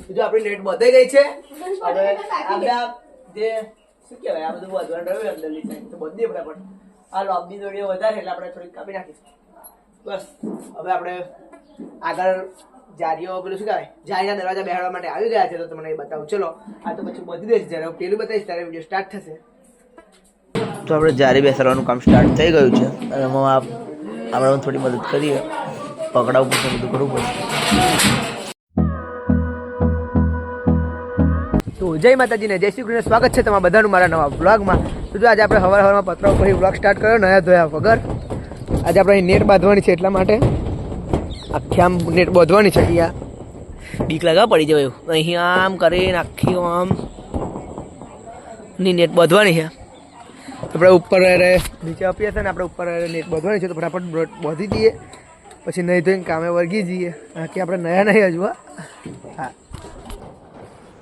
જો આપણી નેટ બધાઈ ગઈ છે. હવે આપણે જે શું કહેવાય આ બધું વધવાનું રહ્યું અંદરની સાઈડ તો બધી ફટાફટ આ લોબની દોડીઓ વધારે એટલે આપણે થોડીક કાપી નાખીશું. બસ હવે આપણે આગળ જારીઓ પેલું શું કહેવાય જારીના દરવાજા બેહાડવા માટે આવી ગયા છે તો તમને એ બતાવું. ચલો આ તો પછી બધી દઈશ જ્યારે પેલું બતાવીશ ત્યારે વિડીયો સ્ટાર્ટ થશે. તો આપણે જારી બેસાડવાનું કામ સ્ટાર્ટ થઈ ગયું છે અને એમાં આપણે થોડી મદદ કરીએ. પકડાવું પડશે, બધું કરવું પડશે. તો જય માતાજી ને જય શ્રી કૃષ્ણ. સ્વાગત છે તમારા બધાનું મારા નવા વ્લોગમાં. તો જો આજે આપણે સવારમાં પતરા ઉપર વ્લોગ સ્ટાર્ટ કર્યો નયા ધોયા વગર. આજે આપણે અહીં નેટ બાંધવાની છે એટલા માટે આખી આમ નેટ બાંધવાની છે. અહીંયા બીક લગા પડી જવાય અહીં આમ કરીને આખી આમ ની નેટ બાંધવાની છે. આપણે ઉપર નીચે આપીએ છીએ ને આપણે ઉપર નેટ બાંધવાની છે તો ફટાફટ બાંધી દઈએ પછી નહીં ધોઈને કામે વર્ગી જઈએ. બાકી આપણે નયા નહીં હજુ. હા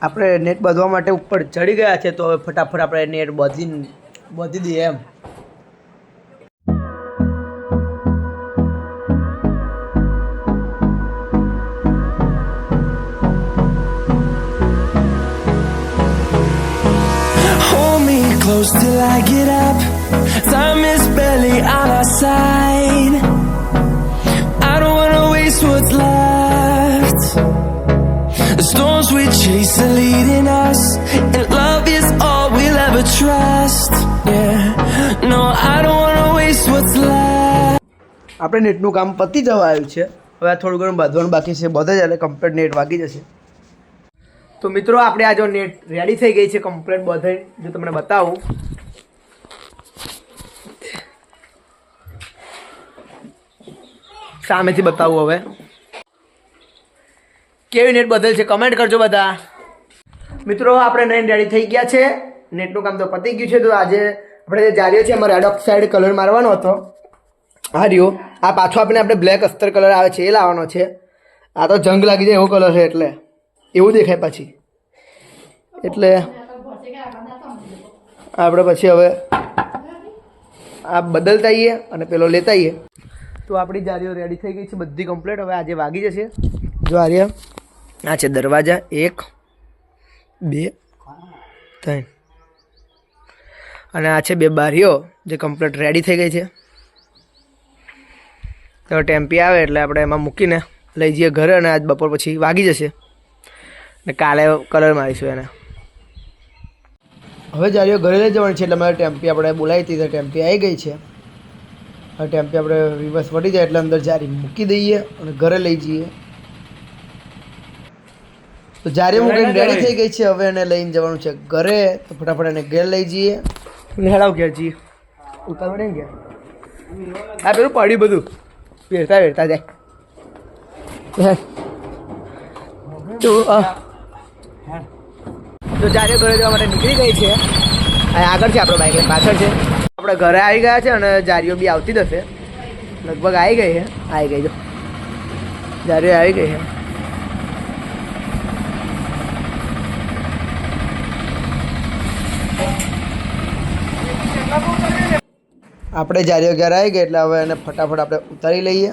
આપણે નેટ બાંધવા માટે ઉપર ચડી ગયા છે તો હવે ફટાફટ આપણે નેટ બાંધી દઈએ એમ. Close till I get up. Time is barely on our side. I don't wanna waste what's left. The storms we chase are leading us, and love is all we'll ever trust. Yeah, no, I don't wanna waste what's left. આપણે નેટનું કામ પતી જવા આવ્યું છે. હવે થોડું ઘણું બાંધવાનું બાકી છે. બધે જ એટલે કમ્પ્લીટ નેટ વાગી જશે. તો મિત્રો આપણે આ જો નેટ રેડી થઈ ગઈ છે કમ્પ્લીટ બધે. જો તમને બતાવું સામેથી બતાવું હવે કેવી નેટ બદલ છે કમેન્ટ કરજો બધા. મિત્રો આપણે નેટ રેડી થઈ ગયા છે. નેટનું કામ તો પતી ગયું છે. તો આજે આપણે જે જારીઓ છે એમાં રેડ ઓક્સાઇડ કલર મારવાનો હતો. આ રહ્યો. આ પાછો આપણે બ્લેક અસ્તર કલર આવે છે એ લાવવાનો છે. આ તો જંગ લાગી જાય એવો કલર છે એટલે એવું દેખાય પછી. એટલે આપણે પછી હવે આ બદલતા આવીએ અને પેલો લેતા આવીએ. તો આપણી જારીઓ રેડી થઈ ગઈ છે બધી કમ્પ્લીટ. હવે આજે વાગી જશે. જો આ છે દરવાજા 1 2 3 અને આ છે 2 બારીઓ જે કમ્પ્લીટ રેડી થઈ ગઈ છે. તો ટેમ્પી આવે એટલે આપણે એમાં મૂકીને લઈ જઈએ ઘરે અને આજ બપોર પછી વાગી જશે ને કાલે કલર મારીશું એને. હવે જારીઓ ઘરે લઈ જવાની છે એટલે મારે ટેમ્પી આપણે બોલાવી હતી તો ટેમ્પી આવી ગઈ છે. હવે ટેમ્પી આપણે રિવર્સ વળી જાય એટલે અંદર જારી મૂકી દઈએ અને ઘરે લઈ જઈએ. તો જારી મૂકીને રેડી થઈ ગઈ છે. હવે એને લઈને જવાનું છે ઘરે. તો ફટાફટ એને ઘેર લઈ જઈએ. હેડાવ ઘેર જઈએ. ઉતાર ને ઘેર આ પેલું પડ્યું બધું વેરતા જાય. તો જારીઓ ઘરે જવા માટે નીકળી ગઈ છે. આગળ છે આપણો બાઈક પાછળ છે. આપણે ઘરે આવી ગયા છે અને જારીઓ બી આવતી જ હશે. લગભગ આવી ગઈ છે. આવી ગઈ જો જારીઓ આવી ગઈ છે. આપણે જારીઓ ઘરે આવી ગઈ એટલે હવે એને ફટાફટ આપણે ઉતારી લઈએ.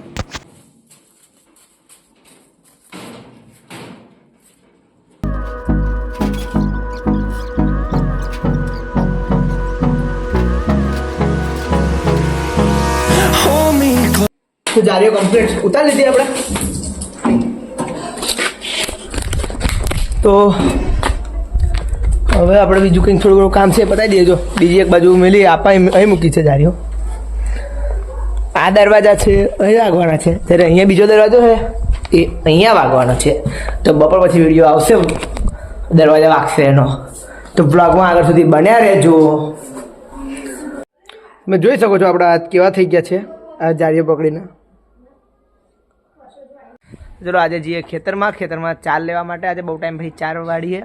તો જારીઓ કમ્પ્લીટ ઉતારી લીધી આપણે. તો હવે આપણે બીજું કંઈક થોડું ઘણું કામ છે પતાવી દઈએ. જો બીજી એક બાજુ મેલી આપા અહીં મૂકી છે જારીઓ. આ દરવાજા છે અહીં વાગવાના છે. જ્યારે અહીંયા બીજો દરવાજો છે એ અહીંયા વાગવાનો છે. તો બપોર પછી વિડીયો આવશે દરવાજા વાગશે એનો. તો બ્લોગમાં આગળ સુધી બન્યા રહેજો. તમે જોઈ શકો છો આપણા હાથ કેવા થઈ ગયા છે આ જારીઓ પકડીને. ચલો આજે જઈએ ખેતરમાં ચાર લેવા માટે. આજે બહુ ટાઈમ પછી 4 વાળીએ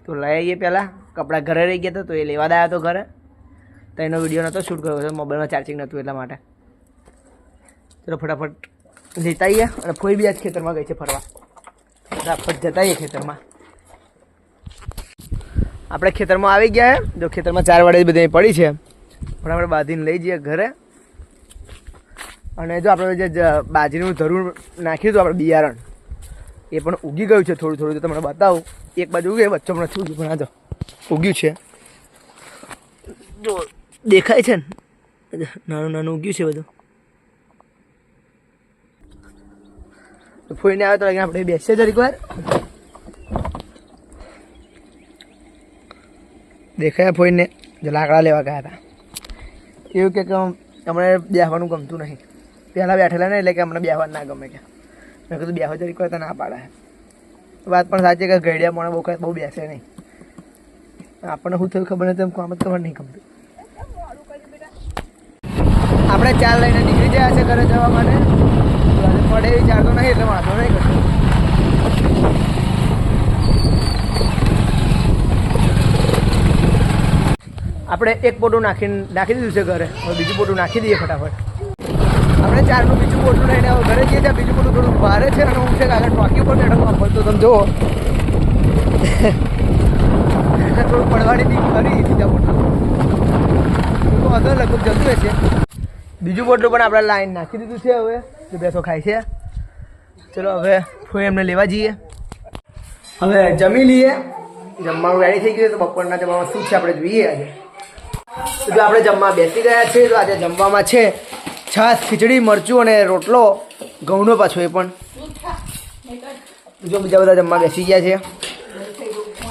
તો લઈ આવીએ. પહેલાં કપડાં ઘરે રહી ગયા તો એ લેવા આવ્યો હતો ઘરે. તો એનો વિડીયો નહોતો શૂટ કર્યો હતો, મોબાઈલમાં ચાર્જિંગ નહોતું એટલા માટે. ચલો ફટાફટ લેતા આવીએ. અને ફોઈ બી આજ ખેતરમાં ગઈ છે ફરવા. ફટાફટ જતા આવીએ ખેતરમાં. આપણે ખેતરમાં આવી ગયા. જો ખેતરમાં 4 વાડે બધી પડી છે. ફટાફટ બાંધીને લઈ જઈએ ઘરે. અને જો આપણે જે બાજરીનું ધરું નાખ્યું હતું આપણે બિયારણ એ પણ ઉગી ગયું છે થોડું થોડું. તો તમને બતાવું, એક બાજુ ઉગે, વચ્ચે નથી ઉગ્યું, પણ આ જો ઉગ્યું છે. જો દેખાય છે ને, નાનું નાનું ઉગ્યું છે બધું. તો ફોઈને આવે તો લાગે આપણે બેસીએ જરીક વાર. દેખાય ફોઈને જો લાકડા લેવા ગયા હતા. એવું કે અમને બેસવાનું ગમતું નહીં. પહેલાં બેઠેલા ને એટલે કે અમને બેસવાનું ના ગમે કે. મેં કીધું બેહો જરીક વાર તો ના પાડે. વાત પણ સાચી કે ઘડિયા મોણા બહુ બેસે નહીં. આપણને શું થયું ખબર નથી, કામ જ ખબર નહીં ગમતું. આપણે ચાર લઈને નીકળી ગયા છે ઘરે જવા માટે. પડે એવી ચાર તો નહીં એટલે વાંધો નહીં કરતો. આપણે એક પોટું નાખી દીધું છે ઘરે. હવે બીજું પોટું નાખી દઈએ ફટાફટ. આપણે ચારનું બીજું પોટું લઈને ઘરે જઈએ ત્યાં બીજું પોટું થોડું ભારે છે અને હું છે કે આગળ ટોકી ઉપર બેઠો વાપરતો. તો તમે જુઓ થોડું પડવાની બીક ખરી બીજા પોટું તો અગર લગભગ જતું રહેશે. બીજું પોટલું પણ આપણે લાઈન નાખી દીધું છે. હવે જે બેસો ખાય છે. ચલો હવે ફોઈ એમને લેવા જઈએ. હવે જમી લઈએ. જમવાનું રેડી થઈ ગયું. તો બપોરના જમવામાં શું છે આપણે જોઈએ. આજે જો આપણે જમવા બેસી ગયા છે. તો આજે જમવામાં છે છાશ, ખીચડી, મરચું અને રોટલો ઘઉંનો પાછો એ પણ. જો બીજા બધા જમવા બેસી ગયા છે.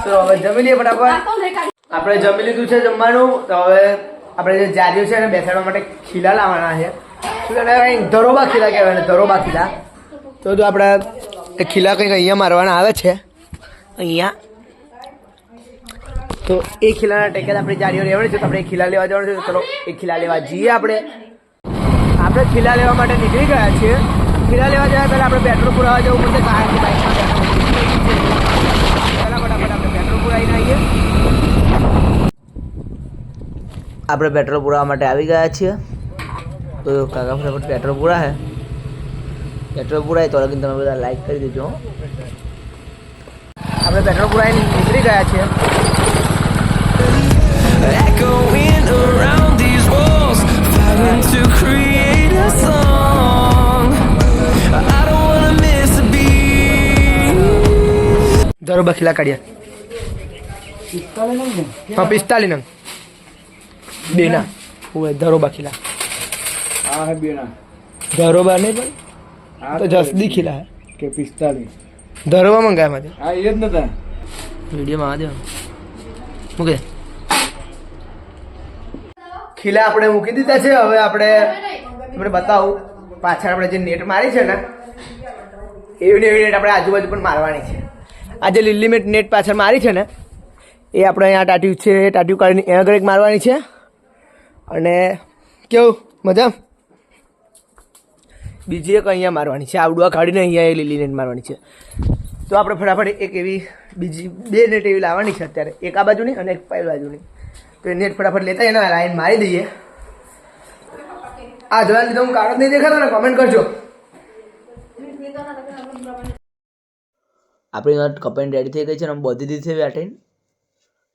તો હવે જમી લઈએ ફટાફટ. આપણે જમી લીધું છે જમવાનું. તો હવે આપણે જે જારીઓ છે એને બેસાડવા માટે ખીલા લાવવાના છે. ધરોબા ખીલા કહેવાય ને, ધરોબા ખીલા. તો જો આપણે એ ખીલા કંઈક અહીંયા મારવાના આવે છે અહીંયા. તો એ ખીલાના ટેકેલ આપણી જારીઓ લેવાની છે. તો આપણે એ ખીલા લેવા જવાનું છે. ચલો એ ખીલા લેવા જઈએ. આપણે ખીલા લેવા માટે નીકળી ગયા છીએ. ખીલા લેવા જવા પહેલાં આપણે પેટ્રોલ પુરાવા જવું પડશે. કારણ કે બાઇકમાં પહેલાં ફટાફટ આપણે પેટ્રોલ પુરાવીને આવીએ. આપણે પેટ્રોલ પુરાવા માટે આવી ગયા છીએ. તો કાકા ફટાફટ પેટ્રોલ પૂરા હે. પેટ્રોલ પુરાય તો લગીને તમે બધા લાઈક કરી દેજો. આપણે પેટ્રોલ પુરાઈને નીકળી ગયા છીએ. Echoing around these walls, fighting to create a song. I don't wanna miss a beat. ધરોબા ખીલા કાઢ્યા. હા 45 નંગ બેના હોય ધરોબા ખીલા. હા હે બેના ધરોબા નહીં પણ તો જસદી ખીલા કે 45 ધરોબા મંગાયા માટે. હા એ જ નતા વિડીયોમાં આ દેવા મૂકે. ખીલા આપણે મૂકી દીધા છે. હવે આપણે તમને બતાવું પાછળ આપણે જે નેટ મારી છે ને એવી નેટ આપણે આજુબાજુ પણ મારવાની છે. આ જે લીલી નેટ પાછળ મારી છે ને એ આપણે અહીંયા ટાટ્યું છે. ટાટ્યું કાઢીને અહીંયા આગળ એક મારવાની છે. અને કેવું મજા. બીજી એક અહીંયા મારવાની છે. આવડું કાઢીને અહીંયા એ લીલી નેટ મારવાની છે. તો આપણે ફટાફટ એક એવી બીજી 2 નેટ એવી લાવવાની છે અત્યારે. એક આ બાજુની અને એક પેલી બાજુની. તો એ નેટ ફટાફટ લેતા એના લાઈન મારી દઈએ. આ જોવા લીધો હું કાગળ નહીં દેખાતો ને કોમેન્ટ કરજો. આપણી વાત કપાઈને રેડી થઈ ગઈ છે ને બધી દીધી છે વેટાઈને.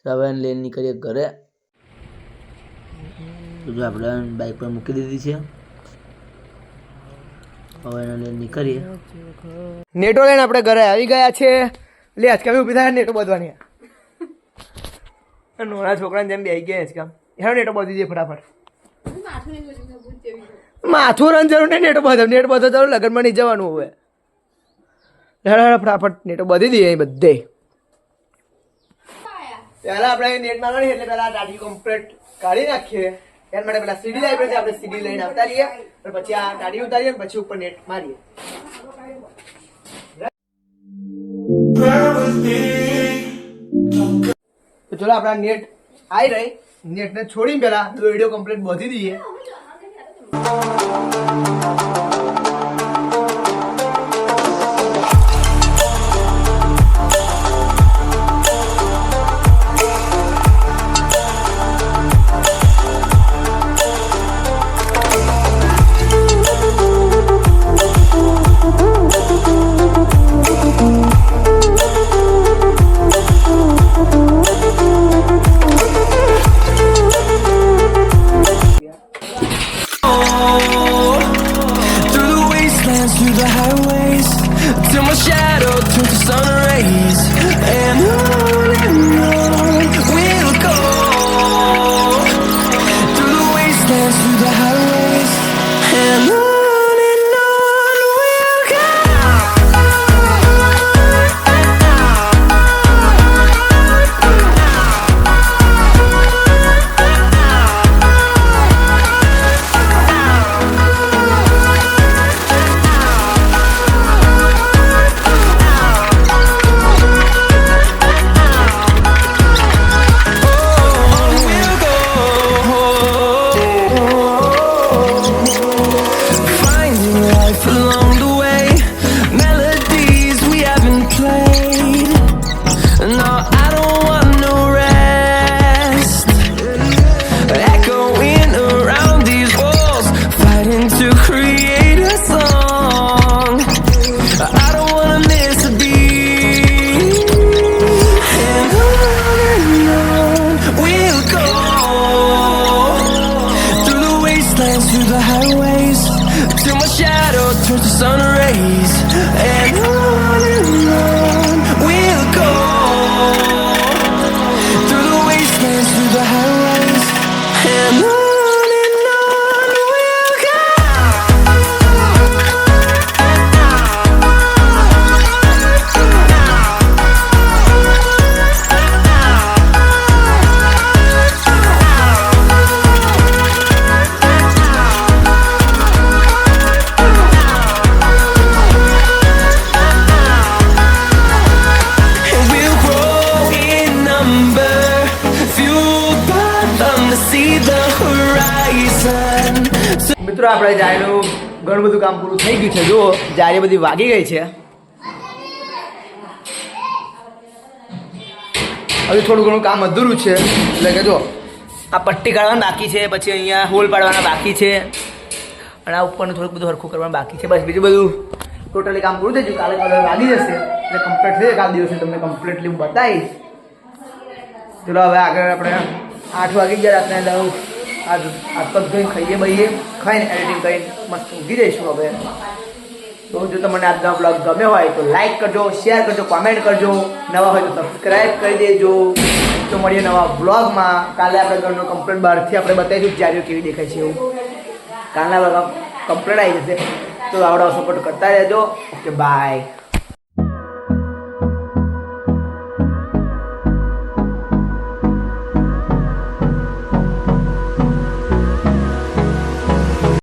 તો હવે એને લઈને નીકળીએ ઘરે. તો જો આપણે બાઇક પર મૂકી દીધી છે. હવે એને લઈને નીકળીએ. નેટો લઈને આપણે ઘરે આવી ગયા છે. લે આજકાલ ઊભી થાય નેટો બધવાની. નોના છોકરાને જેમ બેસી ગયા આજકાલ. હેડો નેટો બધી દે ફટાફટ. માથું રન જરૂર નહીં. નેટો બધો જરૂર લગ્નમાં નહીં જવાનું હવે. હેડો ફટાફટ નેટો બધી દઈએ અહીં બધે. પહેલાં આપણે નેટ મારવાની એટલે પહેલાં ટાટી કમ્પ્લીટ કાઢી નાખીએ. એના માટે પેલા સીડી લાવી પડે. આપણે સીડી લઈને આવતા રહીએ અને પછી આ ટાટી ઉતારીએ પછી ઉપર નેટ મારીએ. તો ચલો આપણા નેટ આવી રહી. નેટને છોડીને પહેલા વિડીયો કમ્પ્લીટ બાંધી દઈએ. મિત્રો આપણે જારીનું ઘણું બધું કામ પૂરું થઈ ગયું છે. જુઓ જારી બધી વાગી ગઈ છે. હજુ થોડું ઘણું કામ અધૂરું છે. એટલે કે જો આ પટ્ટી કાઢવાની બાકી છે, પછી અહીંયા હોલ પાડવાના બાકી છે, અને આ ઉપરનું થોડુંક બધું હરખું કરવાનું બાકી છે. બસ બીજું બધું ટોટલી કામ પૂરું થઈ ગયું. કાલે કલર વાગી જશે એટલે કમ્પ્લીટ થઈ જાય. કાલ દિવસે તમને કમ્પ્લીટલી બતાવીશ. ચલો હવે આગળ આપણે 8 વાગી ગયા રાતના દઉં હાથ પગ ધોઈને ખાઈએ બઈએ, ખાઈને એડિટિંગ કરીને મસ્ત ઊંઘી જઈશું હવે. તો જો તમને આજનો બ્લોગ ગમ્યો હોય તો લાઈક કરજો, શેર કરજો, કોમેન્ટ કરજો. નવા હોય તો સબસ્ક્રાઈબ કરી દેજો. તો મળીએ નવા બ્લોગમાં. કાલે આપણે ઘરનો કમ્પ્લેટ બહારથી આપણે બતાવીશું જારીઓ કેવી દેખાય છે એવું. કાલના બ્લોગ કમ્પ્લેટ આવી જશે. તો આવડો સપોર્ટ કરતા રહેજો. Okay bye.